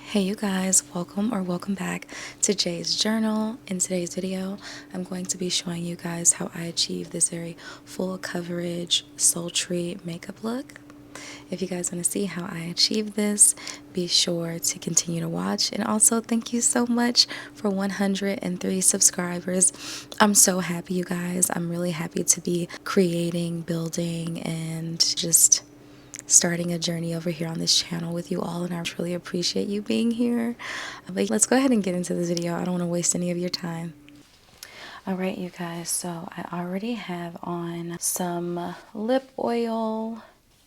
Hey you guys, welcome back to Jay's Journal. In today's video, I'm going to be showing you guys how I achieve this very full coverage, sultry makeup look. If you guys want to see how I achieve this, be sure to continue to watch. And also, thank you so much for 103 subscribers. I'm so happy, you guys. I'm really happy to be creating, building, and just starting a journey over here on this channel with you all, and I really appreciate you being here. But let's go ahead and get into this video. I don't want to waste any of your time. Alright you guys, so I already have on some lip oil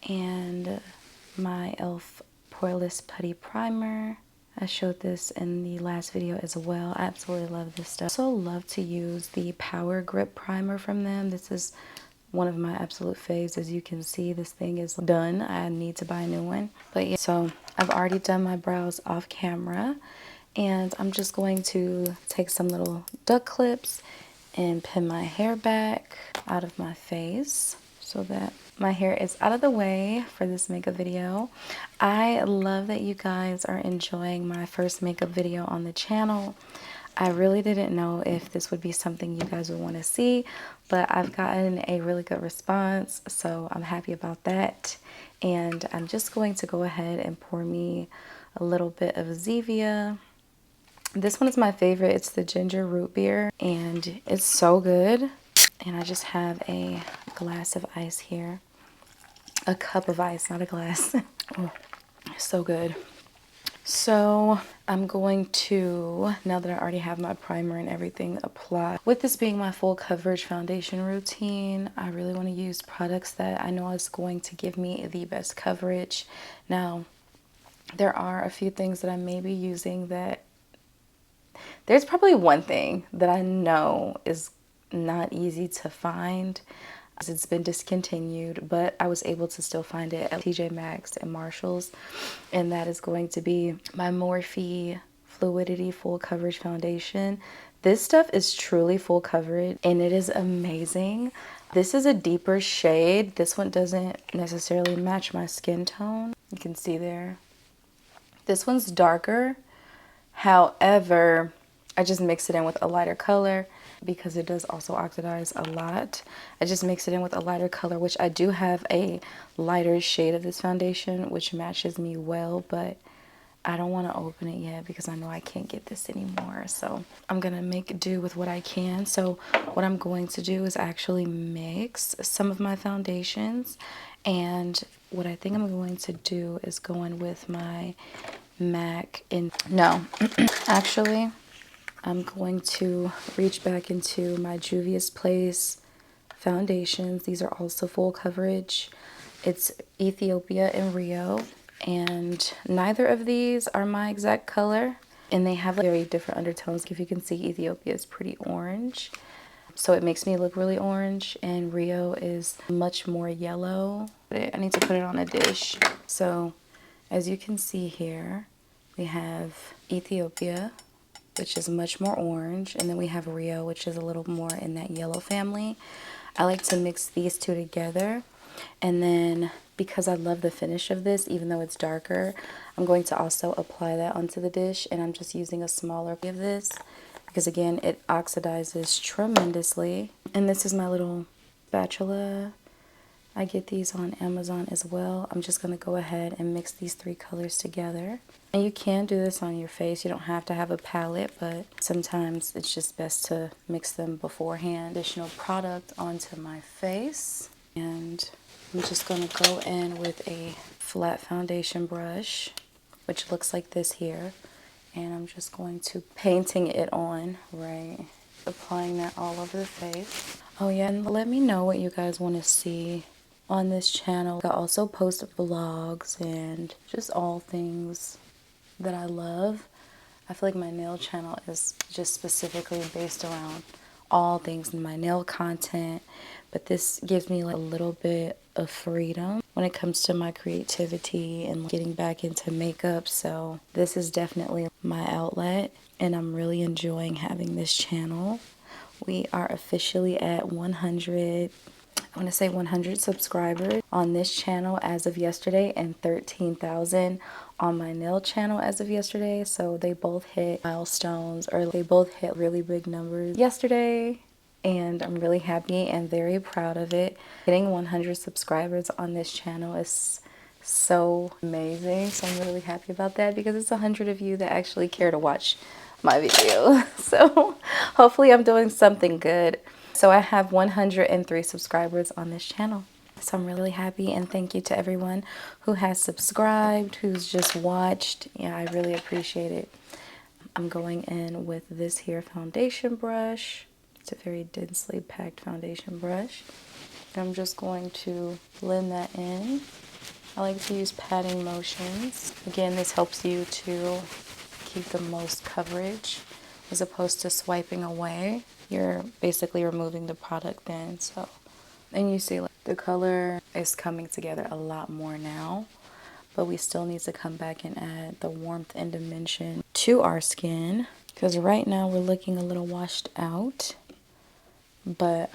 and my e.l.f. Poreless Putty Primer. I showed this in the last video as well. I absolutely love this stuff. I also love to use the Power Grip Primer from them. This is one of my absolute faves. As you can see, this thing is done. I need to buy a new one. But yeah, so I've already done my brows off camera, and I'm just going to take some little duck clips and pin my hair back out of my face so that my hair is out of the way for this makeup video. I love that you guys are enjoying my first makeup video on the channel. I really didn't know if this would be something you guys would want to see, but I've gotten a really good response, so I'm happy about that. And I'm just going to go ahead and pour me a little bit of Zevia. This one is my favorite. It's the ginger root beer, and it's so good. And I just have a glass of ice here. A cup of ice, not a glass. Oh, so good. So I'm going to, now that I already have my primer and everything applied, with this being my full coverage foundation routine, I really want to use products that I know is going to give me the best coverage. Now, there are a few things that I may be using that, there's probably one thing that I know is not easy to find. It's been discontinued, but I was able to still find it at TJ Maxx and Marshalls, and that is going to be my Morphe Fluidity Full Coverage Foundation. This stuff is truly full coverage, and it is amazing. This is a deeper shade. This one doesn't necessarily match my skin tone. You can see there. This one's darker. However, I just mix it in with a lighter color because it does also oxidize a lot. I just mix it in with a lighter color, which I do have a lighter shade of this foundation, which matches me well, but I don't want to open it yet because I know I can't get this anymore. So I'm going to make do with what I can. So what I'm going to do is actually mix some of my foundations. And what I think I'm going to do is go in with my MAC in, no, actually, I'm going to reach back into my Juvia's Place foundations. These are also full coverage. It's Ethiopia and Rio, and neither of these are my exact color, and they have very different undertones. If you can see, Ethiopia is pretty orange, so it makes me look really orange, and Rio is much more yellow. I need to put it on a dish. So as you can see here, we have Ethiopia, which is much more orange, and then we have Rio, which is a little more in that yellow family. I like to mix these two together, and then because I love the finish of this, even though it's darker, I'm going to also apply that onto the dish, and I'm just using a smaller of this because again, it oxidizes tremendously. And this is my little spatula. I get these on Amazon as well. I'm just going to go ahead and mix these three colors together. And you can do this on your face. You don't have to have a palette, but sometimes it's just best to mix them beforehand. Additional product onto my face. And I'm just going to go in with a flat foundation brush, which looks like this here. And I'm just going to painting it on, right? Applying that all over the face. Oh yeah, and let me know what you guys want to see on this channel. I also post vlogs and just all things that I love. I feel like my nail channel is just specifically based around all things in my nail content, but this gives me like a little bit of freedom when it comes to my creativity and getting back into makeup. So this is definitely my outlet, and I'm really enjoying having this channel. We are officially at 100 subscribers on this channel as of yesterday, and 13,000 on my nail channel as of yesterday, so they both hit milestones, or they both hit really big numbers yesterday, and I'm really happy and very proud of it. Getting 100 subscribers on this channel is so amazing, so I'm really happy about that because it's 100 of you that actually care to watch my video. So hopefully I'm doing something good. So I have 103 subscribers on this channel. So I'm really happy, and thank you to everyone who has subscribed, who's just watched. Yeah, I really appreciate it. I'm going in with this here foundation brush. It's a very densely packed foundation brush. I'm just going to blend that in. I like to use patting motions. Again, this helps you to keep the most coverage as opposed to swiping away. You're basically removing the product then. So, and you see like the color is coming together a lot more now, but we still need to come back and add the warmth and dimension to our skin because right now we're looking a little washed out, but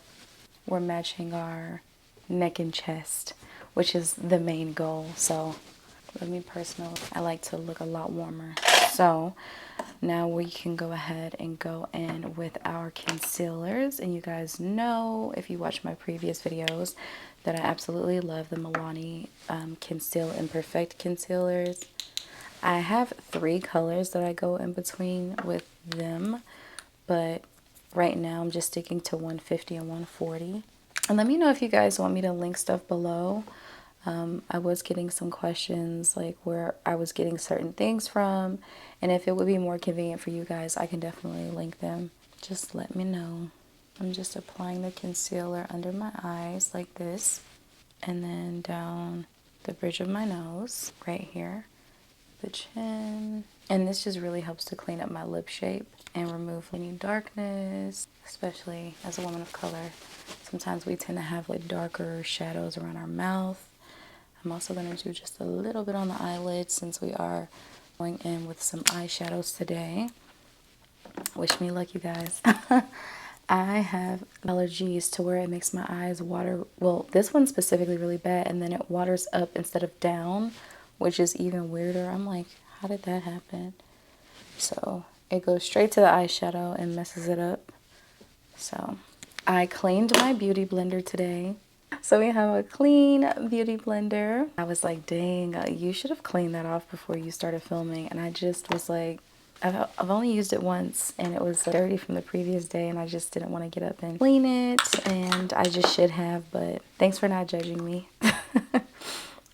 we're matching our neck and chest, which is the main goal. So for me personally, I like to look a lot warmer. So now we can go ahead and go in with our concealers. And you guys know, if you watch my previous videos, that I absolutely love the Milani Conceal and Perfect concealers. I have 3 colors that I go in between with them, but right now I'm just sticking to 150 and 140. And let me know if you guys want me to link stuff below. I was getting some questions like where I was getting certain things from, and if it would be more convenient for you guys, I can definitely link them. Just let me know. I'm just applying the concealer under my eyes like this, and then down the bridge of my nose right here, the chin. And this just really helps to clean up my lip shape and remove any darkness, especially as a woman of color. Sometimes we tend to have like darker shadows around our mouth. I'm also going to do just a little bit on the eyelids since we are going in with some eyeshadows today. Wish me luck, you guys. I have allergies to where it makes my eyes water. Well, this one's specifically really bad, and then it waters up instead of down, which is even weirder. I'm like, how did that happen? So it goes straight to the eyeshadow and messes it up. So I cleaned my beauty blender today. So we have a clean beauty blender. I was like, dang, you should have cleaned that off before you started filming. And I just was like, I've only used it once and it was dirty from the previous day and I just didn't want to get up and clean it, and I just should have, but thanks for not judging me.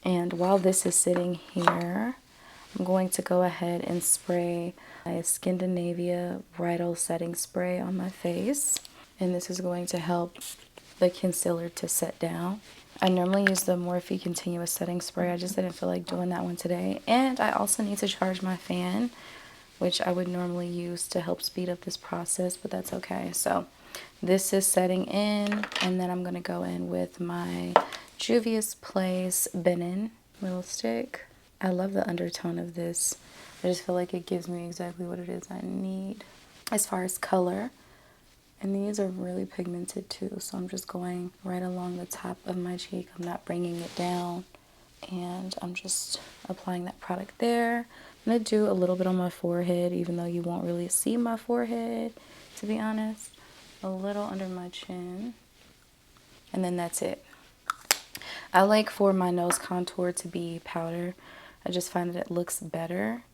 And while this is sitting here, I'm going to go ahead and spray my Scandinavia Bridal Setting Spray on my face. And this is going to help the concealer to set down. I normally use the Morphe Continuous Setting Spray. I just didn't feel like doing that one today. And I also need to charge my fan, which I would normally use to help speed up this process, but that's okay. So this is setting in, and then I'm going to go in with my Juvia's Place Benin little stick. I love the undertone of this. I just feel like it gives me exactly what it is I need as far as color. And these are really pigmented too, so I'm just going right along the top of my cheek. I'm not bringing it down, and I'm just applying that product there. I'm going to do a little bit on my forehead, even though you won't really see my forehead, to be honest. A little under my chin, and then that's it. I like for my nose contour to be powder. I just find that it looks better,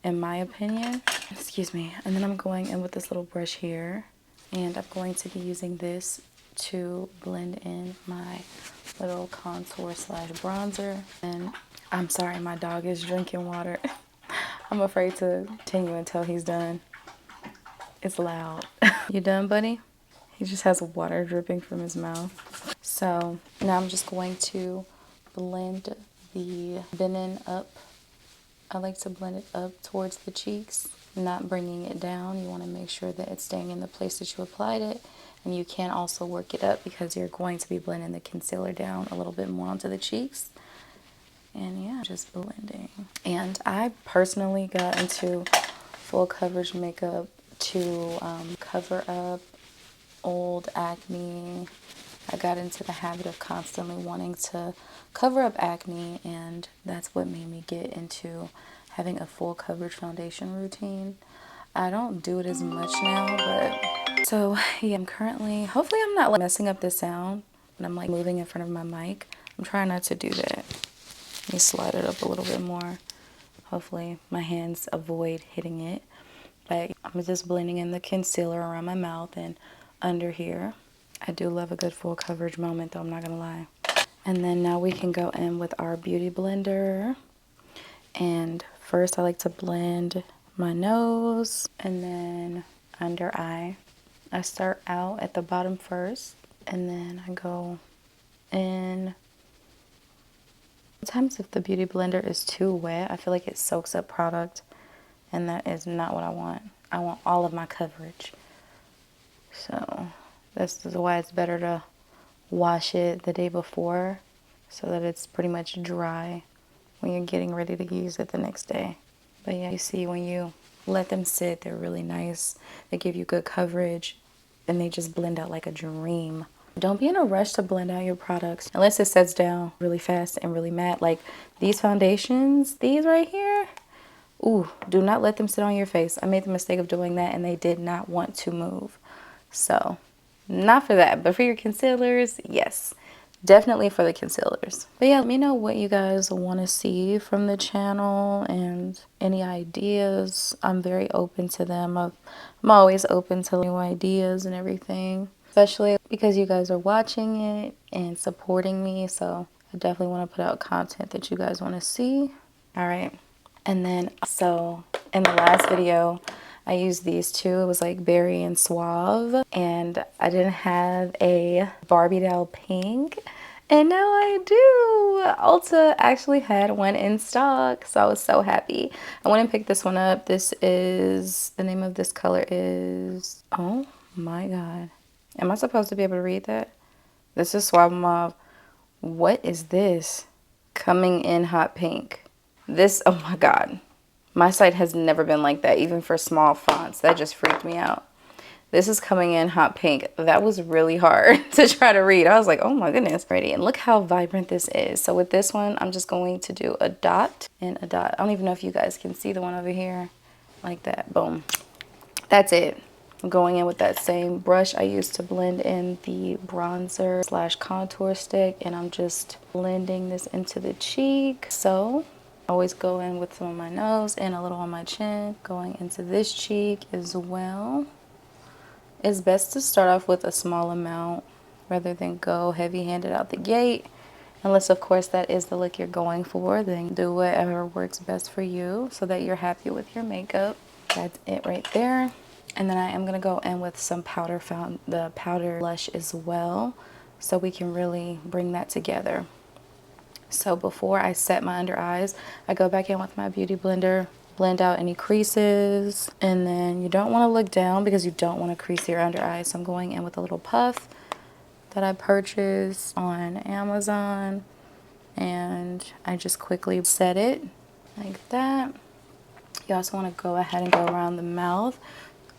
in my opinion. Excuse me. And then I'm going in with this little brush here. And I'm going to be using this to blend in my little contour slash bronzer. And I'm sorry, my dog is drinking water. I'm afraid to continue until he's done. It's loud. You done, buddy? He just has water dripping from his mouth. So now I'm just going to blend the Benin up. I like to blend it up towards the cheeks, not bringing it down. You want to make sure that it's staying in the place that you applied it. And you can also work it up because you're going to be blending the concealer down a little bit more onto the cheeks. And yeah, just blending. And I personally got into full coverage makeup to cover up old acne. I got into the habit of constantly wanting to cover up acne, and that's what made me get into having a full coverage foundation routine. I don't do it as much now, but so yeah, I'm currently, hopefully I'm not like messing up the sound when I'm like moving in front of my mic. I'm trying not to do that. Let me slide it up a little bit more. Hopefully my hands avoid hitting it. But I'm just blending in the concealer around my mouth and under here. I do love a good full coverage moment though, I'm not gonna lie. And then now we can go in with our beauty blender. And first I like to blend my nose and then under eye. I start out at the bottom first and then I go in. Sometimes if the beauty blender is too wet, I feel like it soaks up product, and that is not what I want. I want all of my coverage. So this is why it's better to wash it the day before so that it's pretty much dry when you're getting ready to use it the next day. But yeah, you see when you let them sit, they're really nice. They give you good coverage and they just blend out like a dream. Don't be in a rush to blend out your products unless it sets down really fast and really matte. Like these foundations, these right here, ooh, do not let them sit on your face. I made the mistake of doing that and they did not want to move. So not for that, but for your concealers, yes. Definitely for the concealers. But yeah, let me know what you guys want to see from the channel and any ideas. I'm very open to them. I'm always open to new ideas and everything, especially because you guys are watching it and supporting me. So I definitely want to put out content that you guys want to see. All right. And then so in the last video, I used these two. It was like Berry and Suave. And I didn't have a Barbie doll pink. And now I do. Ulta actually had one in stock. So I was so happy. I went and picked this one up. This is, the name of this color is, oh my God. Am I supposed to be able to read that? This is Suave Mauve. What is this? Coming in hot pink. This, oh my God. My site has never been like that, even for small fonts. That just freaked me out. This is coming in hot pink. That was really hard to try to read. I was like, oh my goodness. Ready. And look how vibrant this is. So with this one, I'm just going to do a dot and a dot. I don't even know if you guys can see the one over here. Like that. Boom. That's it. I'm going in with that same brush I used to blend in the bronzer slash contour stick. And I'm just blending this into the cheek. So I always go in with some on my nose and a little on my chin. Going into this cheek as well. It's best to start off with a small amount rather than go heavy-handed out the gate. Unless, of course, that is the look you're going for. Then do whatever works best for you so that you're happy with your makeup. That's it right there. And then I am going to go in with some powder, the powder blush as well, so we can really bring that together. So before I set my under eyes, I go back in with my beauty blender, blend out any creases, and then you don't want to look down because you don't want to crease your under eyes. So I'm going in with a little puff that I purchased on Amazon, and I just quickly set it like that. You also want to go ahead and go around the mouth.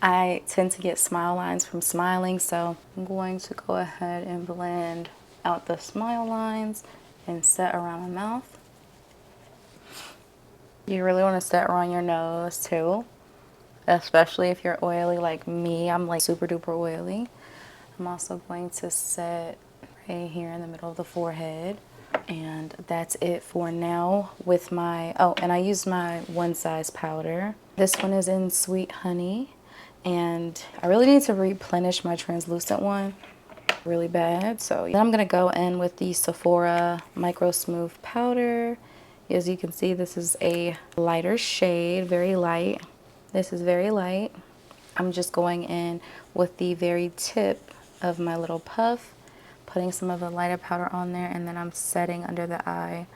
I tend to get smile lines from smiling, so I'm going to go ahead and blend out the smile lines and set around my mouth. You really want to set around your nose too, especially if you're oily like me. I'm like super duper oily. I'm also going to set right here in the middle of the forehead. And that's it for now with my, oh, and I used my One Size powder. This one is in Sweet Honey. And I really need to replenish my translucent one really bad. So then I'm going to go in with the Sephora Micro Smooth powder. As you can see, this is a lighter shade, very light. This is very light. I'm just going in with the very tip of my little puff, putting some of the lighter powder on there, and then I'm setting under the eye.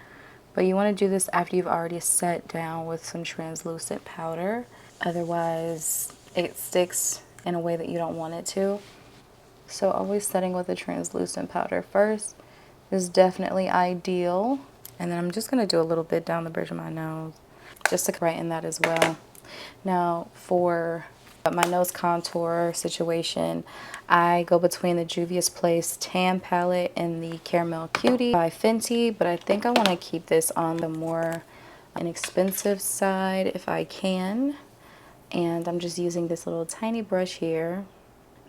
But you want to do this after you've already set down with some translucent powder. Otherwise, it sticks in a way that you don't want it to. So always setting with a translucent powder first is definitely ideal. And then I'm just going to do a little bit down the bridge of my nose just to brighten that as well. Now for my nose contour situation, I go between the Juvia's Place Tan palette and the Caramel Cutie by Fenty, but I think I want to keep this on the more inexpensive side if I can. And I'm just using this little tiny brush here.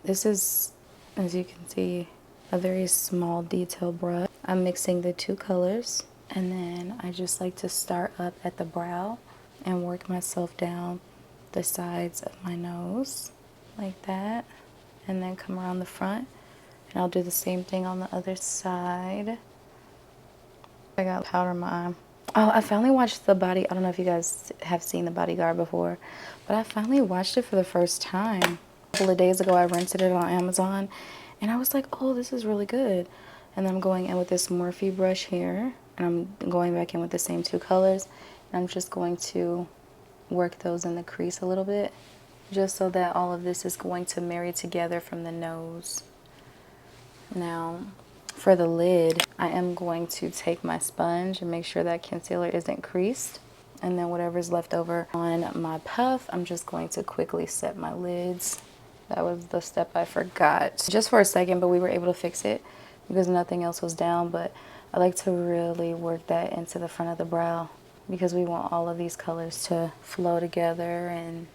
This is, as you can see, a very small detail brush. I'm mixing the two colors, and then I just like to start up at the brow and work myself down the sides of my nose like that, and then come around the front, and I'll do the same thing on the other side. I got powder in my eye. Oh, I finally watched I don't know if you guys have seen The Bodyguard before, but I finally watched it for the first time. A couple of days ago, I rented it on Amazon, and I was like, oh, this is really good. And then I'm going in with this Morphe brush here, and I'm going back in with the same two colors, and I'm just going to work those in the crease a little bit, just so that all of this is going to marry together from the nose. Now, for the lid, I am going to take my sponge and make sure that concealer isn't creased. And then whatever's left over on my puff, I'm just going to quickly set my lids. That was the step I forgot just for a second, but we were able to fix it because nothing else was down. But I like to really work that into the front of the brow because we want all of these colors to flow together, and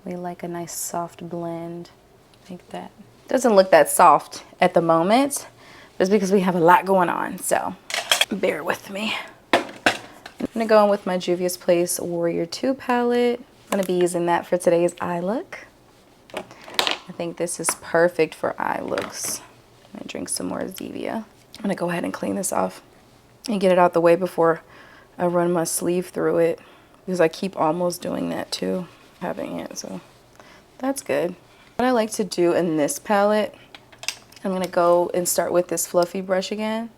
we like a nice soft blend like that. Doesn't look that soft at the moment, but it's because we have a lot going on, so bear with me. I'm gonna go in with my Juvia's Place Warrior 2 palette. I'm gonna be using that for today's eye look. I think this is perfect for eye looks. I'm gonna drink some more Zevia. I'm gonna go ahead and clean this off and get it out the way before I run my sleeve through it, because I keep almost doing that too, having it, so that's good. What I like to do in this palette, I'm gonna go and start with this fluffy brush again.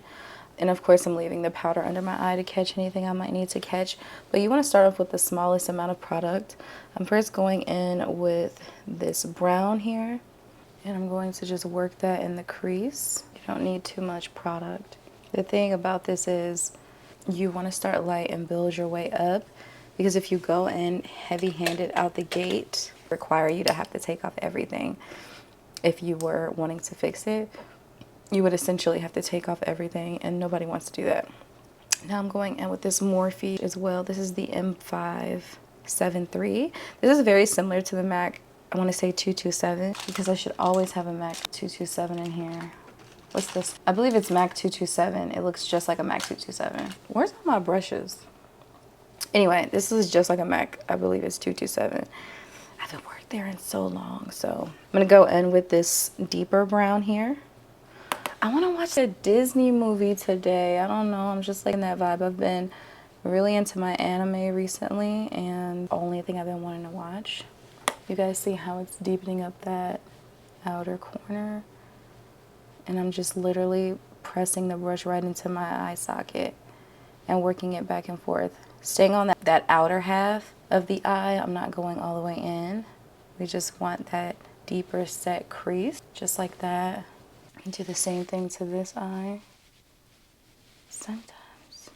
And of course, I'm leaving the powder under my eye to catch anything I might need to catch. But you want to start off with the smallest amount of product. I'm first going in with this brown here, and I'm going to just work that in the crease. You don't need too much product. The thing about this is you want to start light and build your way up, because if you go in heavy-handed out the gate, it require you to have to take off everything. If you were wanting to fix it, you would essentially have to take off everything, and nobody wants to do that. Now I'm going in with this Morphe as well. This is the M573. This is very similar to the MAC, I want to say 227, because I should always have a MAC 227 in here. What's this? I believe it's MAC 227. It looks just like a MAC 227. Where's all my brushes? Anyway, this is just like a MAC. I believe it's 227. I haven't worked there in so long, so I'm going to go in with this deeper brown here. I want to watch a Disney movie today. I don't know. I'm just like in that vibe. I've been really into my anime recently, and the only thing I've been wanting to watch. You guys see how it's deepening up that outer corner? And I'm just literally pressing the brush right into my eye socket and working it back and forth. Staying on that outer half of the eye. I'm not going all the way in. We just want that deeper set crease, just like that. And do the same thing to this eye. Sometimes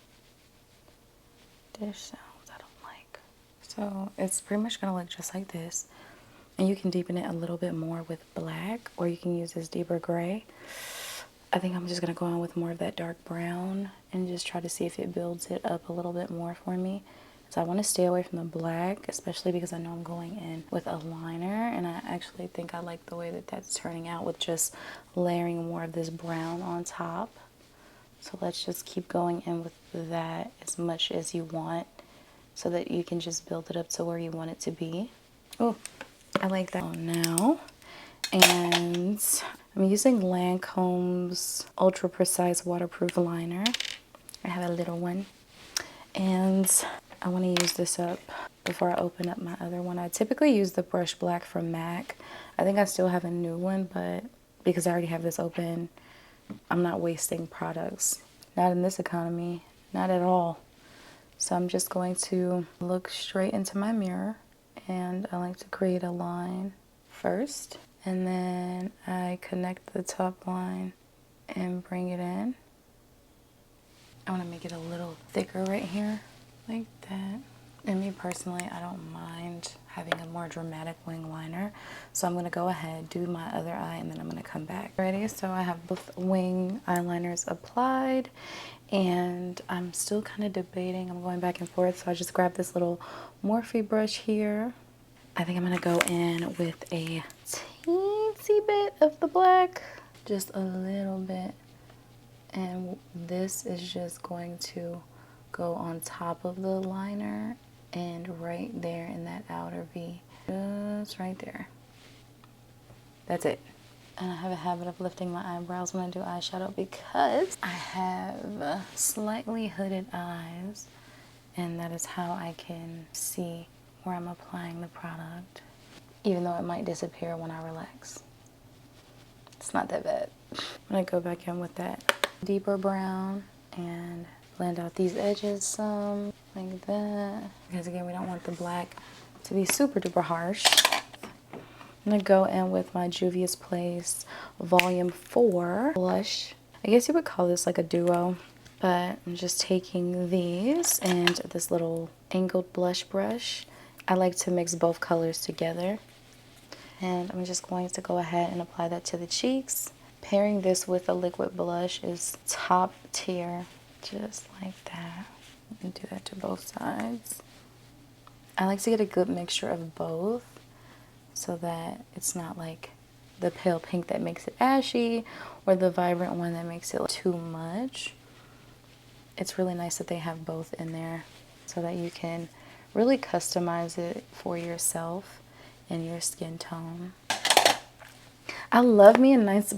there's sounds I don't like. So it's pretty much gonna look just like this. And you can deepen it a little bit more with black, or you can use this deeper gray. I think I'm just gonna go on with more of that dark brown and just try to see if it builds it up a little bit more for me. So I want to stay away from the black, especially because I know I'm going in with a liner, and I actually think I like the way that that's turning out with just layering more of this brown on top. So let's just keep going in with that as much as you want so that you can just build it up to where you want it to be. Oh, I like that one now. And I'm using Lancome's Ultra Precise Waterproof Liner. I have a little one. And I want to use this up before I open up my other one. I typically use the brush black from MAC. I think I still have a new one, but because I already have this open, I'm not wasting products. Not in this economy, not at all. So I'm just going to look straight into my mirror, and I like to create a line first, and then I connect the top line and bring it in. I want to make it a little thicker right here, like that. And me personally, I don't mind having a more dramatic wing liner. So I'm going to go ahead, do my other eye, and then I'm going to come back. Ready? So I have both wing eyeliners applied, and I'm still kind of debating. I'm going back and forth. So I just grabbed this little Morphe brush here. I think I'm going to go in with a teensy bit of the black, just a little bit. And this is just going to go on top of the liner and right there in that outer V. Just right there. That's it. And I have a habit of lifting my eyebrows when I do eyeshadow because I have slightly hooded eyes, and that is how I can see where I'm applying the product, even though it might disappear when I relax. It's not that bad. I'm gonna go back in with that deeper brown and blend out these edges some, like that. Because again, we don't want the black to be super duper harsh. I'm gonna go in with my Juvia's Place Volume 4 blush. I guess you would call this like a duo, but I'm just taking these and this little angled blush brush. I like to mix both colors together. And I'm just going to go ahead and apply that to the cheeks. Pairing this with a liquid blush is top tier, just like that. And do that to both sides. I like to get a good mixture of both so that it's not like the pale pink that makes it ashy or the vibrant one that makes it too much. It's really nice that they have both in there so that you can really customize it for yourself and your skin tone. I love me a nice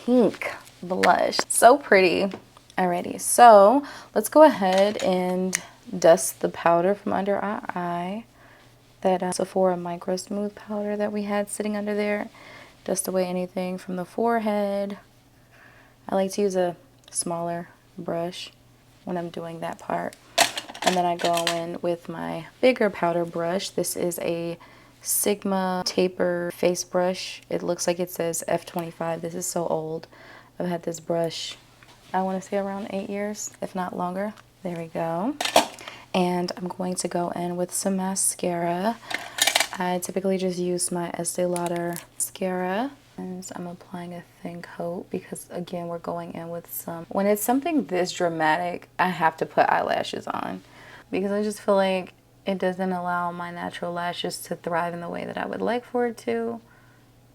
pink blush. So pretty. Alrighty, so let's go ahead and dust the powder from under our eye. That Sephora Micro Smooth powder that we had sitting under there. Dust away anything from the forehead. I like to use a smaller brush when I'm doing that part. And then I go in with my bigger powder brush. This is a Sigma taper face brush. It looks like it says F25. This is so old. I've had this brush, I want to say around 8 years, if not longer. There we go. And I'm going to go in with some mascara. I typically just use my Estee Lauder mascara. And I'm applying a thin coat because, again, we're going in with some... When it's something this dramatic, I have to put eyelashes on because I just feel like it doesn't allow my natural lashes to thrive in the way that I would like for it to.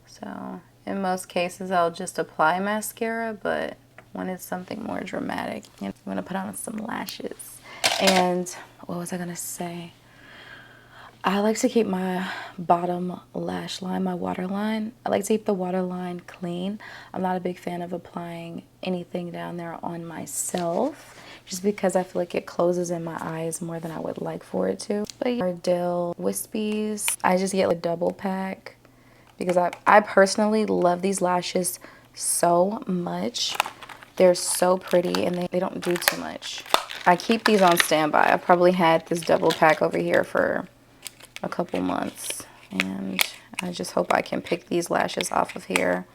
So in most cases, I'll just apply mascara, but when it's something more dramatic, I'm going to put on some lashes. And what was I going to say? I like to keep my bottom lash line, my waterline. I like to keep the waterline clean. I'm not a big fan of applying anything down there on myself, just because I feel like it closes in my eyes more than I would like for it to. But yeah, Ardell Wispies, I just get a double pack because I personally love these lashes so much. They're so pretty and they don't do too much. I keep these on standby. I probably had this double pack over here for a couple months, and I just hope I can pick these lashes off of here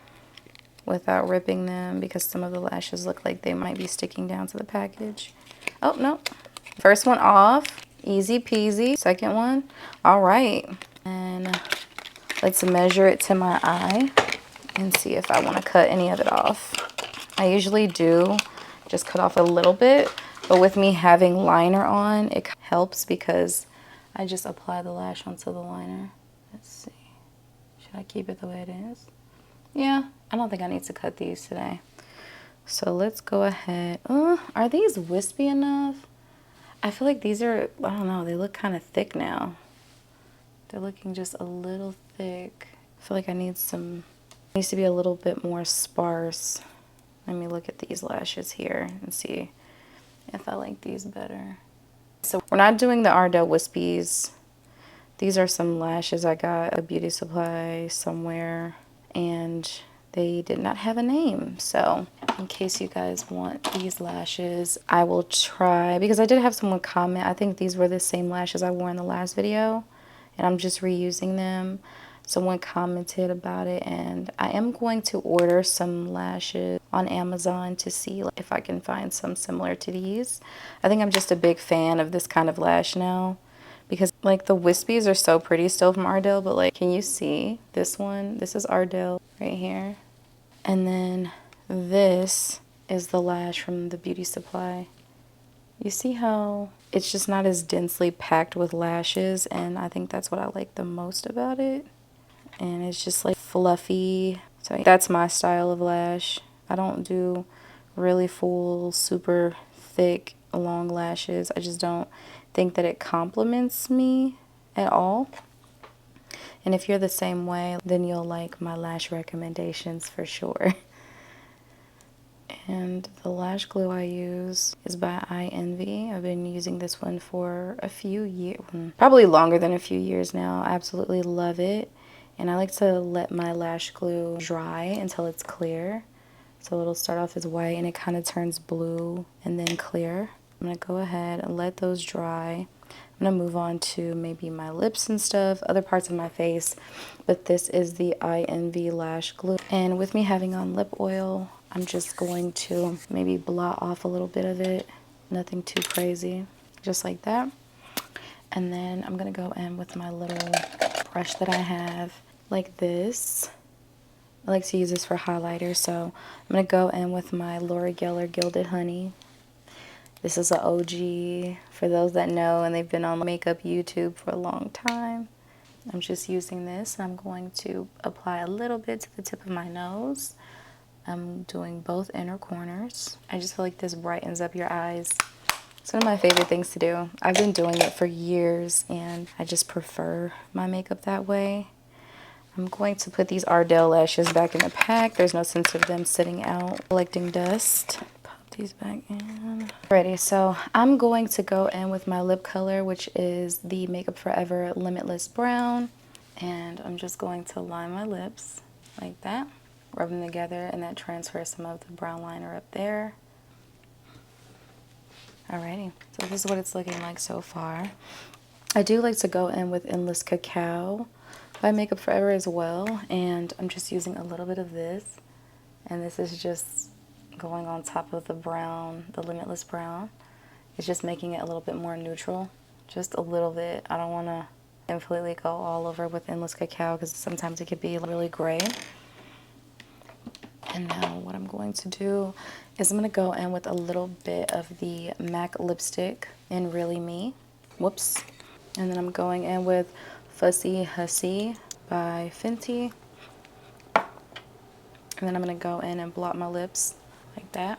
without ripping them because some of the lashes look like they might be sticking down to the package. Oh, no. First one off. Easy peasy. Second one. All right. And let's measure it to my eye and see if I want to cut any of it off. I usually do just cut off a little bit, but with me having liner on, it helps because I just apply the lash onto the liner. Let's see. Should I keep it the way it is? Yeah, I don't think I need to cut these today. So let's go ahead. Are these wispy enough? I feel like these are, I don't know, they look kind of thick now. They're looking just a little thick. I feel like I need some, needs to be a little bit more sparse. Let me look at these lashes here and see if I like these better. So we're not doing the Ardell Wispies. These are some lashes I got at a beauty supply somewhere, and they did not have a name. So in case you guys want these lashes, I will try, because I did have someone comment, I think these were the same lashes I wore in the last video, and I'm just reusing them. Someone commented about it, and I am going to order some lashes on Amazon to see if I can find some similar to these. I think I'm just a big fan of this kind of lash now because like the wispies are so pretty still from Ardell, but like, can you see this one? This is Ardell right here. And then this is the lash from the Beauty Supply. You see how it's just not as densely packed with lashes, and I think that's what I like the most about it. And it's just like fluffy. So that's my style of lash. I don't do really full, super thick, long lashes. I just don't think that it compliments me at all. And if you're the same way, then you'll like my lash recommendations for sure. And the lash glue I use is by Eye Envy. I've been using this one for a few years, probably longer than a few years now. I absolutely love it. And I like to let my lash glue dry until it's clear. So it'll start off as white and it kind of turns blue and then clear. I'm going to go ahead and let those dry. I'm going to move on to maybe my lips and stuff, other parts of my face. But this is the Eye Envy lash glue. And with me having on lip oil, I'm just going to maybe blot off a little bit of it. Nothing too crazy. Just like that. And then I'm going to go in with my little brush that I have like this. I like to use this for highlighter, so I'm going to go in with my Laura Geller Gilded Honey. This is an OG for those that know and they've been on makeup YouTube for a long time. I'm just using this and I'm going to apply a little bit to the tip of my nose. I'm doing both inner corners. I just feel like this brightens up your eyes. It's one of my favorite things to do. I've been doing it for years and I just prefer my makeup that way. I'm going to put these Ardell lashes back in the pack. There's no sense of them sitting out collecting dust. Pop these back in. Ready, so I'm going to go in with my lip color, which is the Makeup Forever Limitless Brown. And I'm just going to line my lips like that. Rub them together and that transfers some of the brown liner up there. Alrighty, so this is what it's looking like so far. I do like to go in with Endless Cacao by Makeup Forever as well, and I'm just using a little bit of this, and this is just going on top of the brown, the Limitless Brown. It's just making it a little bit more neutral, just a little bit. I don't want to completely go all over with Endless Cacao because sometimes it could be really gray. And now what I'm going to do is I'm going to go in with a little bit of the MAC lipstick in Really Me. Whoops. And then I'm going in with Fussy Hussy by Fenty. And then I'm going to go in and blot my lips like that.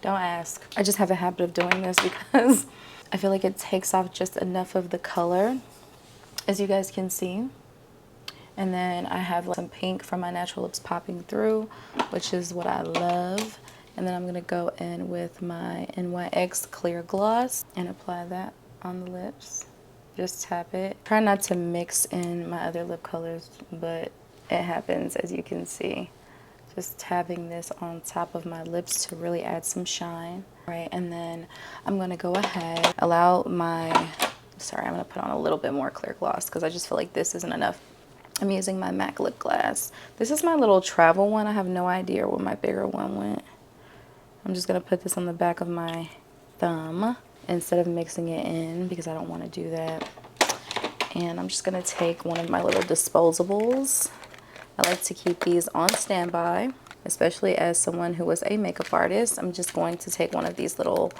Don't ask. I just have a habit of doing this because I feel like it takes off just enough of the color, as you guys can see. And then I have some pink from my Natural Lips popping through, which is what I love. And then I'm going to go in with my NYX Clear Gloss and apply that on the lips. Just tap it. Try not to mix in my other lip colors, but it happens, as you can see. Just tapping this on top of my lips to really add some shine. Right, and then I'm going to go ahead, I'm going to put on a little bit more clear gloss because I just feel like this isn't enough. I'm using my MAC lip glass. This is my little travel one. I have no idea where my bigger one went. I'm just going to put this on the back of my thumb instead of mixing it in because I don't want to do that. And I'm just going to take one of my little disposables. I like to keep these on standby, especially as someone who was a makeup artist. I'm just going to take one of these little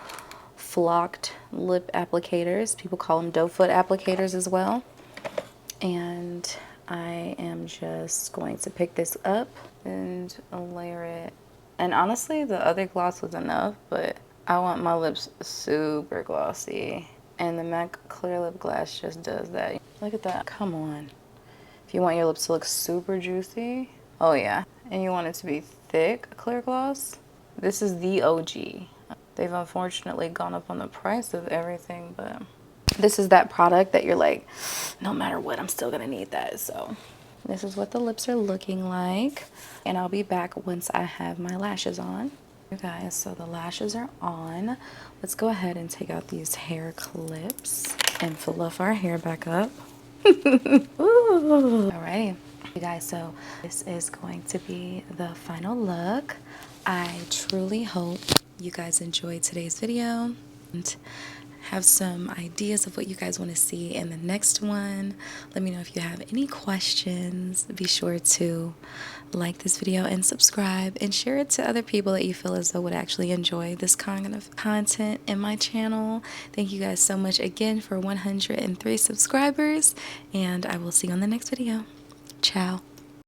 flocked lip applicators. People call them doe foot applicators as well. And I am just going to pick this up and layer it. And honestly, the other gloss was enough, but I want my lips super glossy. And the MAC Clear Lip Glass just does that. Look at that. Come on. If you want your lips to look super juicy, oh yeah. And you want it to be thick, clear gloss, this is the OG. They've unfortunately gone up on the price of everything, but this is that product that you're like, no matter what, I'm still gonna need that. So this is what the lips are looking like. And I'll be back once I have my lashes on. You guys, so the lashes are on. Let's go ahead and take out these hair clips and fluff our hair back up. Ooh. Alrighty, you guys, so this is going to be the final look. I truly hope you guys enjoyed today's video. And have some ideas of what you guys want to see in the next one. Let me know if you have any questions. Be sure to like this video and subscribe and share it to other people that you feel as though would actually enjoy this kind of content in my channel. Thank you guys so much again for 103 subscribers, and I will see you on the next video. Ciao.